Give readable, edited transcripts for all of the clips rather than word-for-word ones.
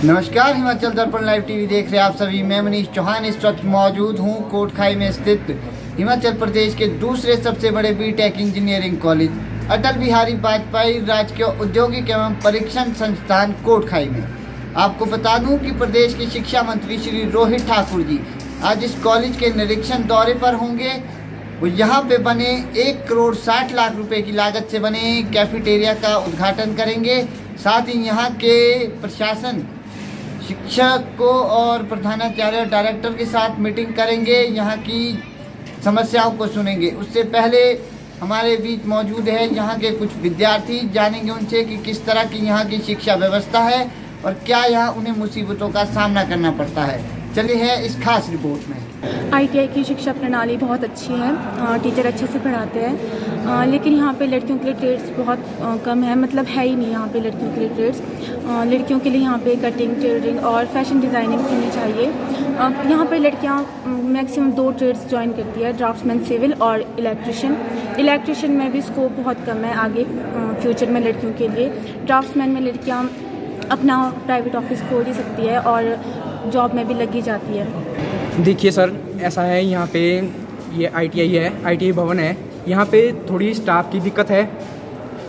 नमस्कार, हिमाचल दर्पण live TV देख रहे आप सभी। मैं मनीष चौहान इस वक्त मौजूद हूं कोटखाई में स्थित हिमाचल प्रदेश के दूसरे सबसे बड़े BTech engineering college Atal Bihari Vajpayee राजकीय औद्योगिक एवं परीक्षण संस्थान कोटखाई में। आपको बता दूं कि प्रदेश के शिक्षा मंत्री श्री रोहित ठाकुर जी आज इस कॉलेज के निरीक्षण दौरे पर होंगे। वो यहाँ पे बने 1 करोड़ 60 लाख रुपए की लागत से बने कैफेटेरिया का उद्घाटन करेंगे। साथ ही यहाँ के प्रशासन, शिक्षकों और प्रधानाचार्य डायरेक्टर के साथ मीटिंग करेंगे, यहाँ की समस्याओं को सुनेंगे। उससे पहले हमारे बीच मौजूद है यहाँ के कुछ विद्यार्थी, जानेंगे उनसे कि किस तरह की यहाँ की शिक्षा व्यवस्था है और क्या यहाँ उन्हें मुसीबतों का सामना करना पड़ता है। चलिए है इस खास रिपोर्ट में। ITI की शिक्षा प्रणाली बहुत अच्छी है, टीचर अच्छे से पढ़ाते हैं, लेकिन यहाँ पे लड़कियों के लिए ट्रेड्स बहुत कम है, मतलब है ही नहीं यहाँ पे लड़कियों के लिए ट्रेड्स। लड़कियों के लिए यहाँ पे कटिंग, टेलरिंग और फैशन डिज़ाइनिंग होनी चाहिए। यहाँ पे लड़कियाँ मैक्सिमम 2 ट्रेड्स ज्वाइन करती है, ड्राफ्ट्समैन सिविल और इलेक्ट्रिशियन। इलेक्ट्रिशियन में भी स्कोप बहुत कम है आगे फ्यूचर में लड़कियों के लिए। ड्राफ्ट्समैन में लड़कियाँ अपना प्राइवेट ऑफिस खोल ही सकती है और जॉब में भी लगी जाती है। देखिए सर, ऐसा है, यहाँ पे ये ITI है, ITI भवन है। यहाँ पे थोड़ी स्टाफ की दिक्कत है।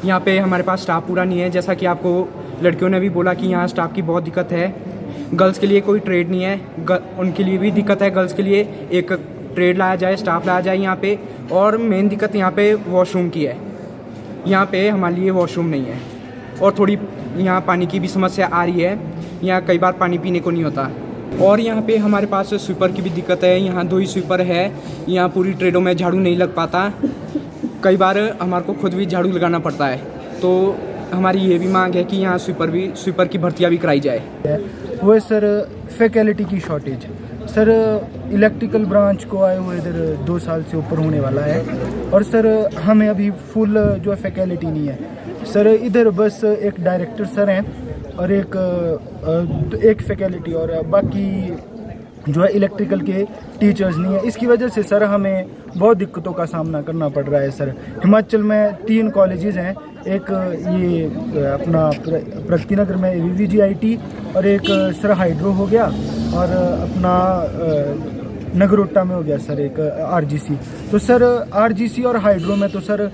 यहाँ पे हमारे पास स्टाफ पूरा नहीं है, जैसा कि आपको लड़कियों ने भी बोला कि यहाँ स्टाफ की बहुत दिक्कत है। गर्ल्स के लिए कोई ट्रेड नहीं है, उनके लिए भी दिक्कत है। गर्ल्स के लिए एक ट्रेड लाया जाए, स्टाफ लाया जाए यहाँ पे। और मेन दिक्कत यहाँ पे वॉशरूम की है। यहाँ पे हमारे लिए वॉशरूम नहीं है और थोड़ी यहाँ पानी की भी समस्या आ रही है। यहाँ कई बार पानी पीने को नहीं होता। और यहाँ पे हमारे पास स्वीपर की भी दिक्कत है। यहाँ 2 ही स्वीपर है। यहाँ पूरी ट्रेडों में झाड़ू नहीं लग पाता। कई बार हमारे को खुद भी झाड़ू लगाना पड़ता है। तो हमारी ये भी मांग है कि यहाँ स्वीपर की भर्तियाँ भी कराई जाए। वो सर फैकल्टी की शॉर्टेज सर, इलेक्ट्रिकल ब्रांच को आए हुए इधर 2 साल से ऊपर होने वाला है और सर हमें अभी फुल जो फैकल्टी नहीं है सर। इधर बस एक डायरेक्टर सर हैं और एक फैकल्टी और बाकी जो है इलेक्ट्रिकल के टीचर्स नहीं है। इसकी वजह से सर हमें बहुत दिक्कतों का सामना करना पड़ रहा है सर। हिमाचल में 3 कॉलेजेस हैं, एक ये अपना प्रगति नगर में VVGIT और एक सर हाइड्रो हो गया और अपना नगरोटा में हो गया सर एक RGC। तो सर RGC और हाइड्रो में तो सर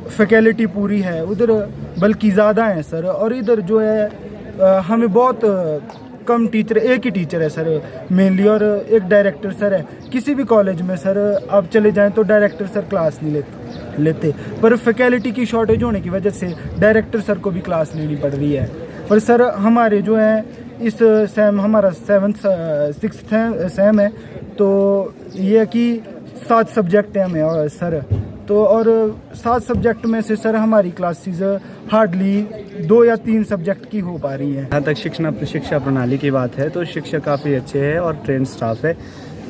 फैकल्टी पूरी है, उधर बल्कि ज़्यादा है सर। और इधर जो है हमें बहुत कम टीचर, एक ही टीचर है सर मेनली और एक डायरेक्टर सर है। किसी भी कॉलेज में सर आप चले जाएं तो डायरेक्टर सर क्लास नहीं लेते पर फैकल्टी की शॉर्टेज होने की वजह से डायरेक्टर सर को भी क्लास लेनी पड़ रही है। पर सर हमारे जो है इस सेम, हमारा 6th सेम है, तो ये कि 7 सब्जेक्ट हैं हमें सर। तो और 7 सब्जेक्ट में से सर हमारी क्लासेस हार्डली 2 या 3 सब्जेक्ट की हो पा रही हैं। जहाँ तक शिक्षा प्रणाली की बात है तो शिक्षक काफ़ी अच्छे हैं और ट्रेन स्टाफ है।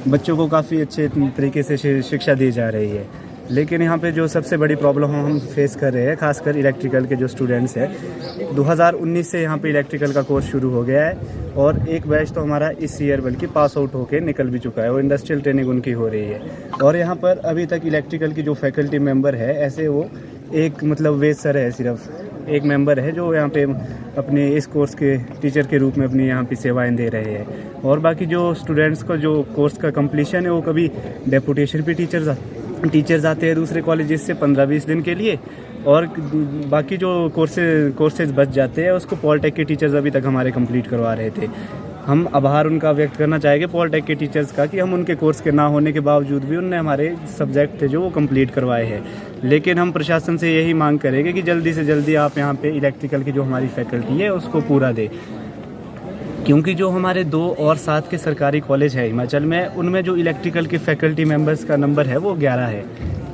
बच्चों को काफ़ी अच्छे तरीके से शिक्षा दी जा रही है। लेकिन यहाँ पे जो सबसे बड़ी प्रॉब्लम हम फेस कर रहे हैं, खासकर इलेक्ट्रिकल के जो स्टूडेंट्स हैं, 2019 से यहाँ पे इलेक्ट्रिकल का कोर्स शुरू हो गया है और एक बैच तो हमारा इस ईयर बल्कि पास आउट होके निकल भी चुका है और इंडस्ट्रियल ट्रेनिंग उनकी हो रही है। और यहाँ पर अभी तक इलेक्ट्रिकल की जो फैकल्टी मेंबर है, ऐसे वो एक मतलब वेद सर है, सिर्फ एक मेंबर है जो यहाँ पे अपने इस कोर्स के टीचर के रूप में अपनी यहाँ पे सेवाएं दे रहे हैं। और बाकी जो स्टूडेंट्स का जो कोर्स का कंप्लीशन है वो कभी डेपुटेशन पे टीचर्स आते हैं दूसरे कॉलेजेस से 15-20 दिन के लिए और बाकी जो कोर्सेज बच जाते हैं उसको पॉलिटेक के टीचर्स अभी तक हमारे कंप्लीट करवा रहे थे। हम आभार उनका व्यक्त करना चाहेंगे पॉलिटेक के टीचर्स का कि हम उनके कोर्स के ना होने के बावजूद भी उनने हमारे सब्जेक्ट थे जो वो कंप्लीट करवाए हैं। लेकिन हम प्रशासन से यही मांग करेंगे कि जल्दी से जल्दी आप यहाँ पे इलेक्ट्रिकल की जो हमारी फैकल्टी है उसको पूरा दें, क्योंकि जो हमारे 2 और 7 के सरकारी कॉलेज है हिमाचल में, उनमें जो इलेक्ट्रिकल के फैकल्टी मेंबर्स का नंबर है वो 11 है।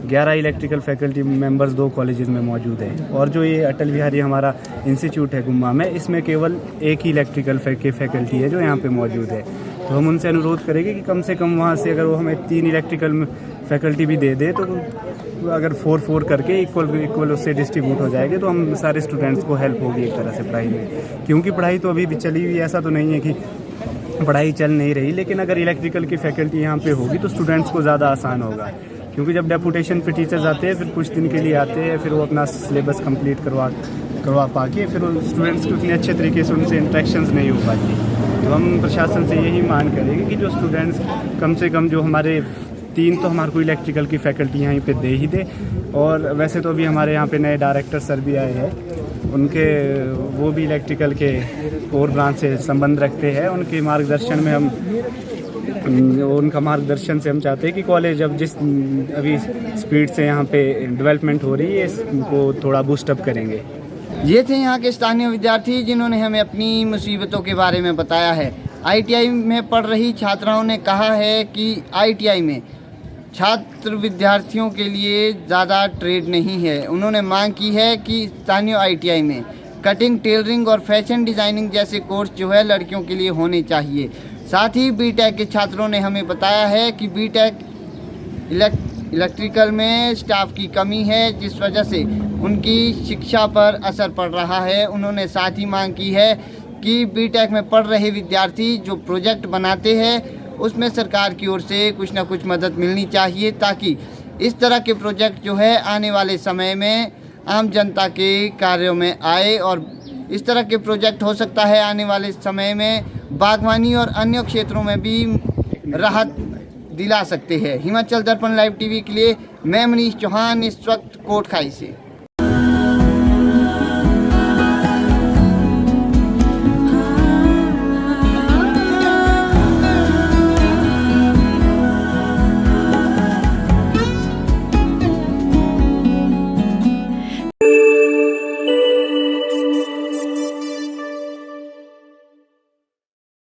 11 इलेक्ट्रिकल फैकल्टी मेंबर्स 2 कॉलेजेस में मौजूद हैं। और जो ये अटल बिहारी हमारा इंस्टीट्यूट है गुम्मा में, इसमें केवल एक ही इलेक्ट्रिकल की फैकल्टी है जो यहाँ पे मौजूद है। तो हम उनसे अनुरोध करेंगे कि कम से कम वहाँ से अगर वो हमें 3 इलेक्ट्रिकल फैकल्टी भी दे दे तो अगर 4-4 करके इक्वल उससे डिस्ट्रीब्यूट हो जाएगी तो हम सारे स्टूडेंट्स को हेल्प होगी एक तरह से पढ़ाई में। क्योंकि पढ़ाई तो अभी भी चली हुई, ऐसा तो नहीं है कि पढ़ाई चल नहीं रही, लेकिन अगर इलेक्ट्रिकल की फैकल्टी यहाँ पे होगी तो स्टूडेंट्स को ज़्यादा आसान होगा। क्योंकि जब डेपुटेशन पे टीचर्स आते हैं, फिर कुछ दिन के लिए आते हैं, फिर वो अपना सिलेबस कंप्लीट करवा पाके फिर स्टूडेंट्स को उतने अच्छे तरीके से उनसे इंटरेक्शंस नहीं हो पाती। तो हम प्रशासन से यही मांग करेंगे कि जो स्टूडेंट्स कम से कम जो हमारे 3 तो हमारे को इलेक्ट्रिकल की फैकल्टी यहीं पे दे ही दे। और वैसे तो अभी हमारे यहाँ पे नए डायरेक्टर सर भी आए हैं, उनके वो भी इलेक्ट्रिकल के कोर ब्रांच से संबंध रखते हैं। उनके मार्गदर्शन में उनका मार्गदर्शन से हम चाहते हैं कि कॉलेज अब जिस अभी स्पीड से यहाँ पे डेवलपमेंट हो रही है इसको थोड़ा बूस्टअप करेंगे। ये थे यहाँ के स्थानीय विद्यार्थी जिन्होंने हमें अपनी मुसीबतों के बारे में बताया है। ITI में पढ़ रही छात्राओं ने कहा है कि ITI में छात्र विद्यार्थियों के लिए ज़्यादा ट्रेड नहीं है। उन्होंने मांग की है कि स्थानीय ITI में कटिंग, टेलरिंग और फैशन डिज़ाइनिंग जैसे कोर्स जो है लड़कियों के लिए होने चाहिए। साथ ही BTech के छात्रों ने हमें बताया है कि BTech इलेक्ट्रिकल में स्टाफ की कमी है, जिस वजह से उनकी शिक्षा पर असर पड़ रहा है। उन्होंने साथ ही मांग की है कि BTech में पढ़ रहे विद्यार्थी जो प्रोजेक्ट बनाते हैं उसमें सरकार की ओर से कुछ ना कुछ मदद मिलनी चाहिए, ताकि इस तरह के प्रोजेक्ट जो है आने वाले समय में आम जनता के कार्यों में आए। और इस तरह के प्रोजेक्ट हो सकता है आने वाले समय में बागवानी और अन्य क्षेत्रों में भी राहत दिला सकते हैं। हिमाचल दर्पण लाइव टीवी के लिए मैं मनीष चौहान इस वक्त कोटखाई से।